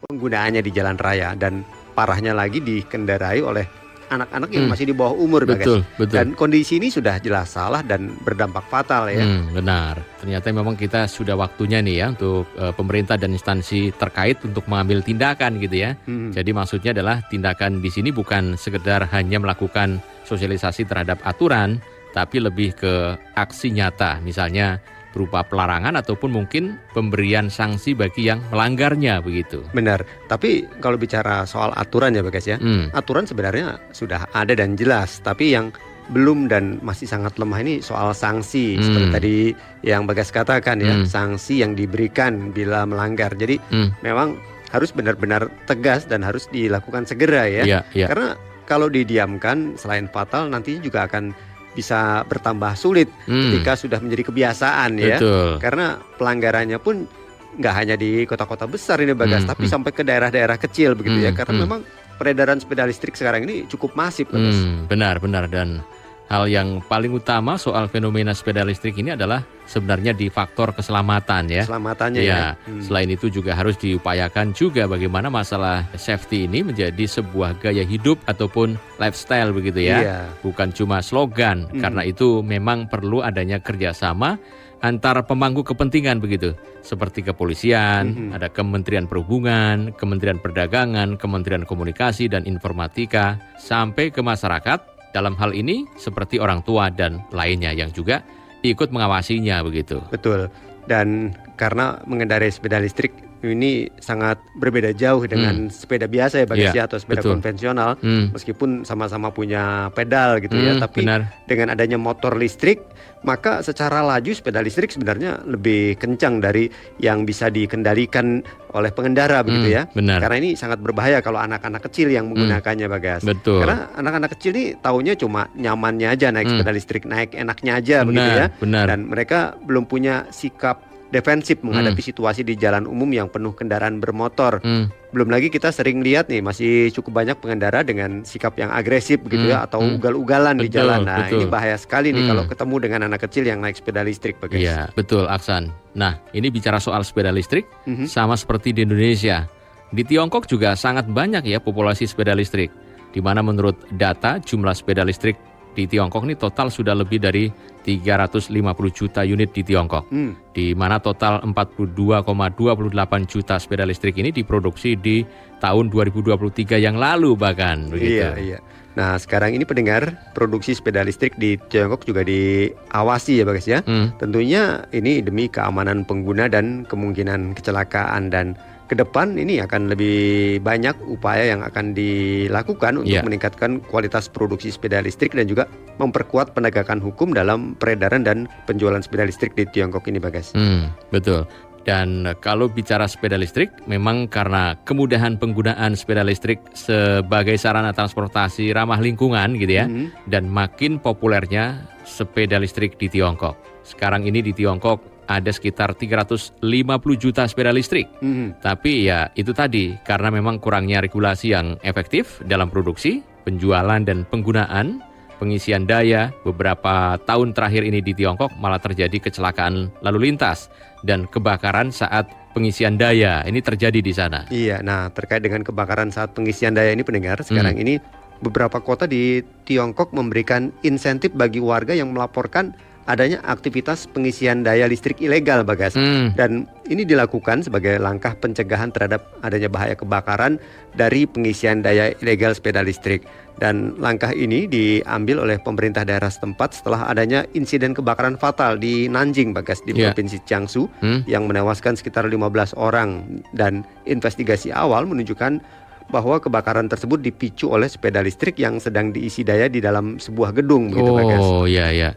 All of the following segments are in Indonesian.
penggunaannya di jalan raya, dan parahnya lagi dikendarai oleh anak-anak yang masih di bawah umur, Bagas. Betul. Dan kondisi ini sudah jelas salah dan berdampak fatal ya. Benar. Ternyata memang kita sudah waktunya nih ya untuk pemerintah dan instansi terkait untuk mengambil tindakan gitu ya. Jadi maksudnya adalah tindakan di sini bukan sekedar hanya melakukan sosialisasi terhadap aturan, tapi lebih ke aksi nyata, misalnya berupa pelarangan ataupun mungkin pemberian sanksi bagi yang melanggarnya begitu. Benar, tapi kalau bicara soal aturan ya Bagas ya, aturan sebenarnya sudah ada dan jelas, tapi yang belum dan masih sangat lemah ini soal sanksi, seperti tadi yang Bagas katakan ya, sanksi yang diberikan bila melanggar. Jadi memang harus benar-benar tegas dan harus dilakukan segera ya. Karena kalau didiamkan selain fatal nantinya juga akan bisa bertambah sulit ketika sudah menjadi kebiasaan ya. Karena pelanggarannya pun nggak hanya di kota-kota besar ini Bagas, tapi sampai ke daerah-daerah kecil begitu ya. Karena memang peredaran sepeda listrik sekarang ini cukup masif Bagas. Benar, dan hal yang paling utama soal fenomena sepeda listrik ini adalah sebenarnya di faktor keselamatan ya. Keselamatannya ya. Selain itu juga harus diupayakan juga bagaimana masalah safety ini menjadi sebuah gaya hidup ataupun lifestyle begitu ya. Bukan cuma slogan. Karena itu memang perlu adanya kerjasama antar pemangku kepentingan begitu. Seperti kepolisian, ada Kementerian Perhubungan, Kementerian Perdagangan, Kementerian Komunikasi dan Informatika, sampai ke masyarakat. Dalam hal ini seperti orang tua dan lainnya yang juga ikut mengawasinya begitu. Betul. Dan karena mengendarai sepeda listrik ini sangat berbeda jauh dengan sepeda biasa ya Bagas ya, atau sepeda konvensional. Meskipun sama-sama punya pedal gitu ya, tapi dengan adanya motor listrik, maka secara laju sepeda listrik sebenarnya lebih kencang dari yang bisa dikendalikan oleh pengendara begitu ya. Karena ini sangat berbahaya kalau anak-anak kecil yang menggunakannya Bagas. Karena anak-anak kecil ini taunya cuma nyamannya aja naik sepeda listrik, naik enaknya aja begitu ya. Dan mereka belum punya sikap defensif menghadapi situasi di jalan umum yang penuh kendaraan bermotor. Belum lagi kita sering lihat nih masih cukup banyak pengendara dengan sikap yang agresif begitu ya, atau ugal-ugalan di jalan. Nah ini bahaya sekali nih kalau ketemu dengan anak kecil yang naik sepeda listrik Bagas. Iya betul Aksan. Nah ini bicara soal sepeda listrik, sama seperti di Indonesia. Di Tiongkok juga sangat banyak ya populasi sepeda listrik, di mana menurut data jumlah sepeda listrik di Tiongkok ini total sudah lebih dari 350 juta unit di Tiongkok, di mana total 42,28 juta sepeda listrik ini diproduksi di tahun 2023 yang lalu bahkan begitu. Iya. Nah sekarang ini pendengar, produksi sepeda listrik di Tiongkok juga diawasi ya Bagas ya. Tentunya ini demi keamanan pengguna dan kemungkinan kecelakaan, dan ke depan ini akan lebih banyak upaya yang akan dilakukan untuk meningkatkan kualitas produksi sepeda listrik dan juga memperkuat penegakan hukum dalam peredaran dan penjualan sepeda listrik di Tiongkok ini Bagas. Betul. Dan kalau bicara sepeda listrik, memang karena kemudahan penggunaan sepeda listrik sebagai sarana transportasi ramah lingkungan gitu ya, dan makin populernya sepeda listrik di Tiongkok. Sekarang ini di Tiongkok ada sekitar 350 juta sepeda listrik. Tapi ya itu tadi, karena memang kurangnya regulasi yang efektif dalam produksi, penjualan dan penggunaan, pengisian daya, beberapa tahun terakhir ini di Tiongkok malah terjadi kecelakaan lalu lintas dan kebakaran saat pengisian daya. Ini terjadi di sana. Iya, nah terkait dengan kebakaran saat pengisian daya ini pendengar, sekarang ini beberapa kota di Tiongkok memberikan insentif bagi warga yang melaporkan adanya aktivitas pengisian daya listrik ilegal Bagas. Dan ini dilakukan sebagai langkah pencegahan terhadap adanya bahaya kebakaran dari pengisian daya ilegal sepeda listrik. Dan langkah ini diambil oleh pemerintah daerah setempat setelah adanya insiden kebakaran fatal di Nanjing Bagas, di Provinsi Jiangsu yang menewaskan sekitar 15 orang. Dan investigasi awal menunjukkan bahwa kebakaran tersebut dipicu oleh sepeda listrik yang sedang diisi daya di dalam sebuah gedung begitu Bagas.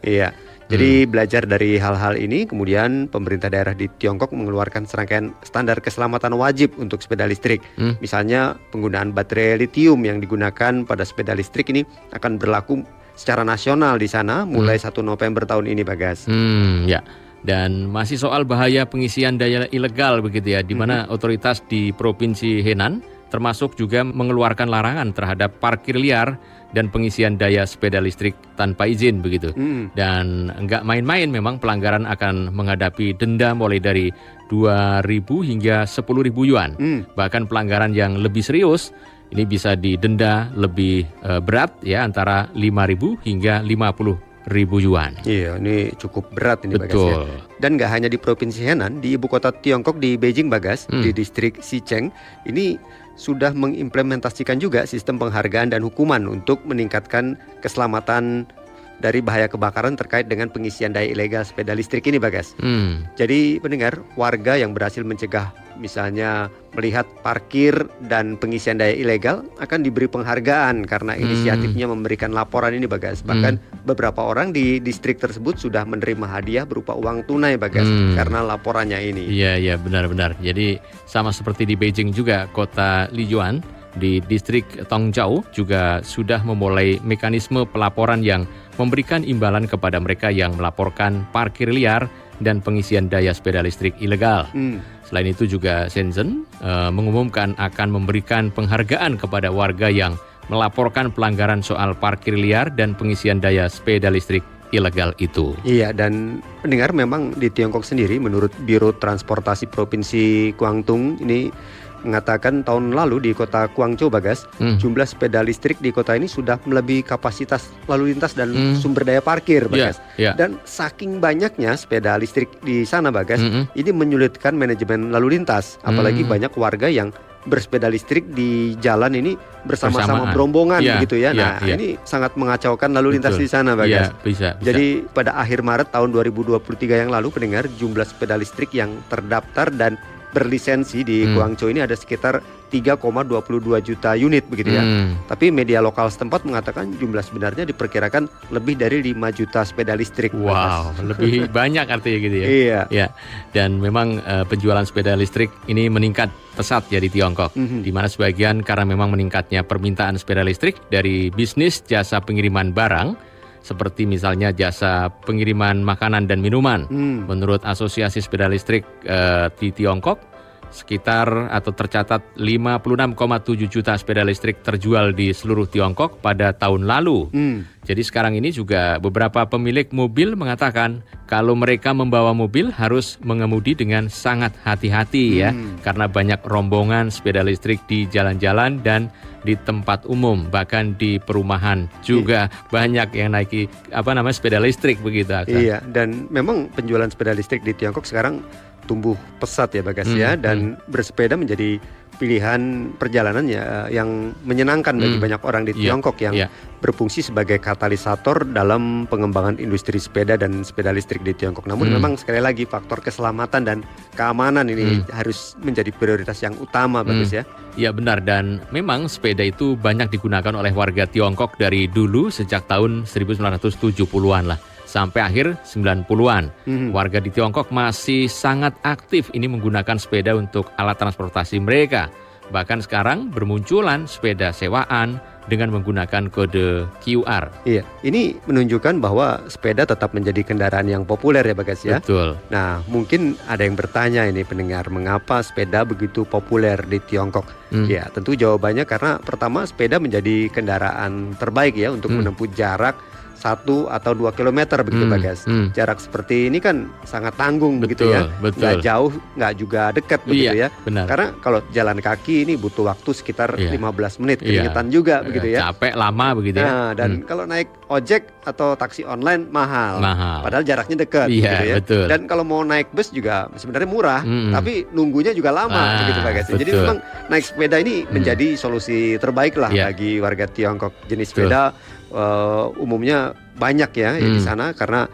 Iya. Jadi belajar dari hal-hal ini, kemudian pemerintah daerah di Tiongkok mengeluarkan serangkaian standar keselamatan wajib untuk sepeda listrik. Misalnya penggunaan baterai litium yang digunakan pada sepeda listrik ini akan berlaku secara nasional di sana mulai 1 November tahun ini Bagas. Ya. Dan masih soal bahaya pengisian daya ilegal begitu ya, di mana otoritas di Provinsi Henan termasuk juga mengeluarkan larangan terhadap parkir liar dan pengisian daya sepeda listrik tanpa izin begitu. Dan nggak main-main, memang pelanggaran akan menghadapi denda mulai dari 2.000 hingga 10.000 yuan. Bahkan pelanggaran yang lebih serius ini bisa didenda lebih berat ya, antara 5.000 hingga 50.000 yuan. Iya, ini cukup berat ini Bagas ya. Betul. Dan nggak hanya di Provinsi Henan, di ibu kota Tiongkok di Beijing Bagas, di distrik Xicheng, ini sudah mengimplementasikan juga sistem penghargaan dan hukuman untuk meningkatkan keselamatan dari bahaya kebakaran terkait dengan pengisian daya ilegal sepeda listrik ini Bagas. Jadi pendengar, warga yang berhasil mencegah misalnya melihat parkir dan pengisian daya ilegal akan diberi penghargaan karena inisiatifnya memberikan laporan ini Bagas. Bahkan beberapa orang di distrik tersebut sudah menerima hadiah berupa uang tunai Bagas karena laporannya ini. Iya benar-benar. Jadi sama seperti di Beijing juga, kota Lijuan di distrik Tongzhou juga sudah memulai mekanisme pelaporan yang memberikan imbalan kepada mereka yang melaporkan parkir liar dan pengisian daya sepeda listrik ilegal. Selain itu juga Shenzhen mengumumkan akan memberikan penghargaan kepada warga yang melaporkan pelanggaran soal parkir liar dan pengisian daya sepeda listrik ilegal itu. Iya, dan pendengar, memang di Tiongkok sendiri menurut Biro Transportasi Provinsi Guangdong ini mengatakan tahun lalu di kota Guangzhou Bagas, jumlah sepeda listrik di kota ini sudah melebihi kapasitas lalu lintas dan sumber daya parkir Bagas. Dan saking banyaknya sepeda listrik di sana Bagas, ini menyulitkan manajemen lalu lintas, apalagi banyak warga yang bersepeda listrik di jalan ini bersama-sama berombongan begitu ya. Nah, ini sangat mengacaukan lalu lintas di sana Bagas. Bisa. Jadi pada akhir Maret tahun 2023 yang lalu, pendengar, jumlah sepeda listrik yang terdaftar dan berlisensi di Guangzhou ini ada sekitar 3,22 juta unit begitu ya. Tapi media lokal setempat mengatakan jumlah sebenarnya diperkirakan lebih dari 5 juta sepeda listrik. Wow, lebih banyak artinya gitu ya. Iya. Dan memang penjualan sepeda listrik ini meningkat pesat ya di Tiongkok. Di mana sebagian karena memang meningkatnya permintaan sepeda listrik dari bisnis jasa pengiriman barang, seperti misalnya jasa pengiriman makanan dan minuman. Menurut Asosiasi Sepeda Listrik di Tiongkok, sekitar atau tercatat 56,7 juta sepeda listrik terjual di seluruh Tiongkok pada tahun lalu. Jadi sekarang ini juga beberapa pemilik mobil mengatakan kalau mereka membawa mobil harus mengemudi dengan sangat hati-hati ya, karena banyak rombongan sepeda listrik di jalan-jalan dan di tempat umum, bahkan di perumahan juga banyak yang naiki sepeda listrik begitu. Iya, dan memang penjualan sepeda listrik di Tiongkok sekarang tumbuh pesat ya Bagas ya, dan bersepeda menjadi pilihan perjalanan ya yang menyenangkan bagi banyak orang di Tiongkok yang berfungsi sebagai katalisator dalam pengembangan industri sepeda dan sepeda listrik di Tiongkok. Namun memang sekali lagi faktor keselamatan dan keamanan ini harus menjadi prioritas yang utama Bagus ya. Ya benar, dan memang sepeda itu banyak digunakan oleh warga Tiongkok dari dulu sejak tahun 1970-an lah sampai akhir 90-an. Warga di Tiongkok masih sangat aktif ini menggunakan sepeda untuk alat transportasi mereka. Bahkan sekarang bermunculan sepeda sewaan dengan menggunakan kode QR. Iya, ini menunjukkan bahwa sepeda tetap menjadi kendaraan yang populer ya Bagas ya. Betul. Nah, mungkin ada yang bertanya ini pendengar, mengapa sepeda begitu populer di Tiongkok? Ya, tentu jawabannya karena pertama, sepeda menjadi kendaraan terbaik ya untuk menempuh jarak 1 atau 2 kilometer begitu Bagas. Jarak seperti ini kan sangat tanggung begitu ya. Nggak jauh, nggak juga dekat begitu ya. Benar. Karena kalau jalan kaki ini butuh waktu sekitar 15 menit, keringetan juga begitu ya. Capek lama begitu ya. Nah, dan kalau naik ojek atau taksi online mahal. Padahal jaraknya dekat gitu ya. Betul. Dan kalau mau naik bus juga sebenarnya murah, tapi nunggunya juga lama begitu Bagas. Jadi memang naik sepeda ini menjadi solusi terbaik lah bagi warga Tiongkok. Jenis sepeda umumnya banyak ya di sana karena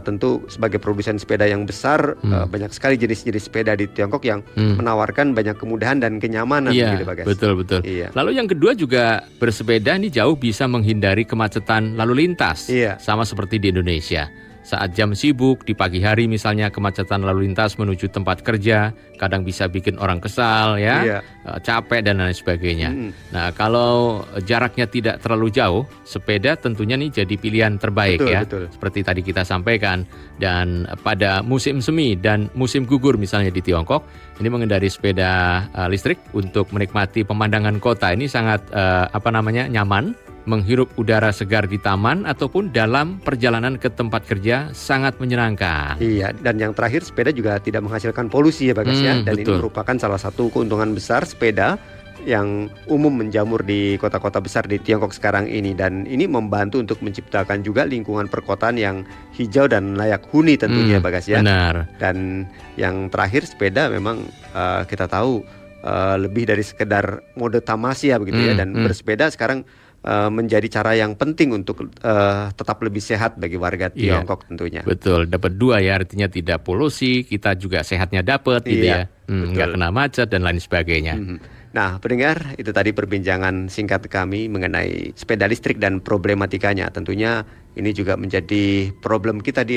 tentu sebagai produsen sepeda yang besar banyak sekali jenis-jenis sepeda di Tiongkok yang menawarkan banyak kemudahan dan kenyamanan gitu Bagas. Betul. Iya. Lalu yang kedua juga bersepeda ini jauh bisa menghindari kemacetan lalu lintas. Sama seperti di Indonesia. saat jam sibuk, di pagi hari misalnya kemacetan lalu lintas menuju tempat kerja, kadang bisa bikin orang kesal ya, capek dan lain sebagainya. Nah, kalau jaraknya tidak terlalu jauh, sepeda tentunya nih jadi pilihan terbaik ya. Betul. Seperti tadi kita sampaikan. Dan pada musim semi dan musim gugur misalnya di Tiongkok, ini mengendari sepeda listrik untuk menikmati pemandangan kota ini sangat nyaman. Menghirup udara segar di taman ataupun dalam perjalanan ke tempat kerja sangat menyenangkan. Iya, dan yang terakhir sepeda juga tidak menghasilkan polusi ya Bagas ya. Dan betul. ini merupakan salah satu keuntungan besar sepeda yang umum menjamur di kota-kota besar di Tiongkok sekarang ini. Dan ini membantu untuk menciptakan juga lingkungan perkotaan yang hijau dan layak huni tentunya Bagas ya. Benar. Dan yang terakhir sepeda memang kita tahu lebih dari sekedar mode tamasya begitu ya. Dan bersepeda sekarang menjadi cara yang penting untuk tetap lebih sehat bagi warga Tiongkok tentunya. Betul, dapat dua ya, artinya tidak polusi, kita juga sehatnya dapat gitu ya. Nggak kena macet dan lain sebagainya. Nah, pendengar, itu tadi perbincangan singkat kami mengenai sepeda listrik dan problematikanya. Tentunya ini juga menjadi problem kita di Indonesia.